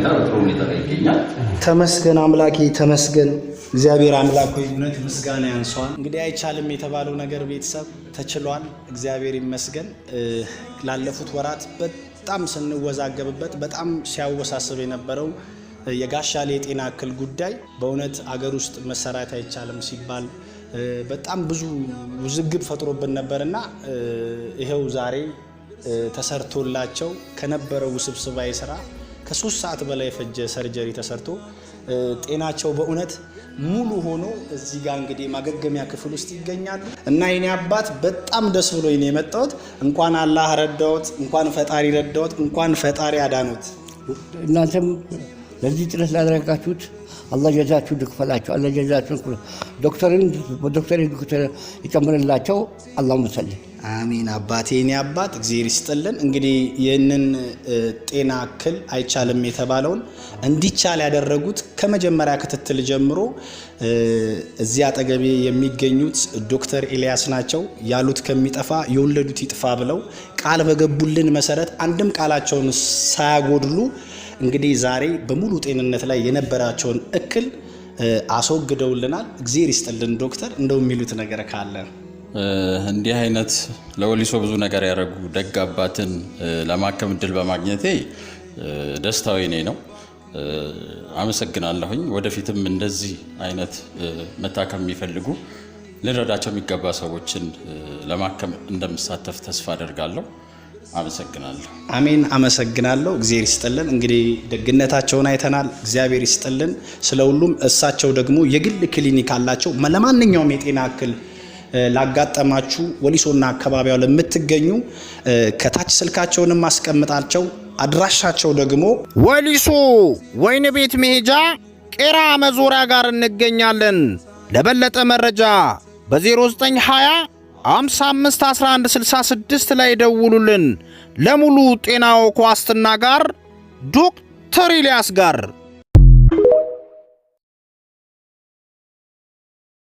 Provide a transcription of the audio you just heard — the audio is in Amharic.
ሁኔታ በጥሩ ሁኔታ ላይ ይገኛል። ተመስገን አምላኬ ተመስገን። እግዚአብሔር አምላክ ሆይ እውነት ምስጋና ያንሷል። እንግዲህ አይቻልም የተባለው ነገር ቤተሰብ ተችሏል። እግዚአብሔር ይመስገን። ላለፉት ወራት በጣም ስንወዛገብበት በጣም ሲያወሳስብ የነበረው የጋሻሌ የጤና እክል ጉዳይ በእውነት አገር ውስጥ መሰራት አይቻልም ሲባል በጣም ብዙ ውዝግብ ፈጥሮብን ነበርና ይሄው ዛሬ ተሰርቶላቸው ከነበረው ውስብስባዊ ስራ ከ3 ሰዓት በላይ የፈጀ ሰርጀሪ ተሰርቶ ጤናቸው በእውነት ሙሉ ሆኖ እዚህ ጋር እንግዲህ ማገገሚያ ክፍል ውስጥ ይገኛሉ እና የኔ አባት በጣም ደስ ብሎኝ ነው የመጣሁት። እንኳን አላህ ረዳዎት፣ እንኳን ፈጣሪ ረዳዎት፣ እንኳን ፈጣሪ አዳኖት። እናንተም ለዚህ ጥረት ላደረጋችሁት አላህ ጀዛችሁ ይክፈላችሁ። አላህ ጀዛችሁ ዶክተርን ዶክተር ይጨምርላቸው። አላሁመ ሰሊ አሚን። አባቴ የኔ አባት እግዚአብሔር ይስጥልን። እንግዲህ ይህንን ጤና እክል አይቻልም የተባለውን እንዲቻል ያደረጉት ከመጀመሪያ ክትትል ጀምሮ እዚህ አጠገቤ የሚገኙት ዶክተር ኤልያስ ናቸው። ያሉት ከሚጠፋ የወለዱት ይጥፋ ብለው ቃል በገቡልን መሰረት አንድም ቃላቸውን ሳያጎድሉ እንግዲህ ዛሬ በሙሉ ጤንነት ላይ የነበራቸውን እክል አስወግደውልናል። እግዚአብሔር ይስጥልን ዶክተር። እንደው የሚሉት ነገር ካለ? እንዲህ አይነት ለወሊሶ ብዙ ነገር ያደረጉ ደግ አባትን ለማከም እድል በማግኘቴ ደስታው የኔ ነው። አመሰግናለሁኝ። ወደፊትም እንደዚህ አይነት መታከም የሚፈልጉ ልንረዳቸው የሚገባ ሰዎችን ለማከም እንደምሳተፍ ተስፋ አደርጋለሁ። አመሰግናለሁ። አሜን። አመሰግናለሁ። እግዚአብሔር ይስጥልን። እንግዲህ ደግነታቸውን አይተናል። እግዚአብሔር ይስጥልን ስለሁሉም። እሳቸው ደግሞ የግል ክሊኒክ አላቸው። ለማንኛውም የጤና እክል ላጋጠማችሁ ወሊሶና አካባቢው ለምትገኙ ከታች ስልካቸውንም ማስቀምጣቸው፣ አድራሻቸው ደግሞ ወሊሶ ወይን ቤት መሄጃ ቄራ መዞሪያ ጋር እንገኛለን። ለበለጠ መረጃ በ0920 55 11 66 ላይ ደውሉልን። ለሙሉ ጤናው ከዋስትና ጋር ዶክተር ኤልያስ ጋር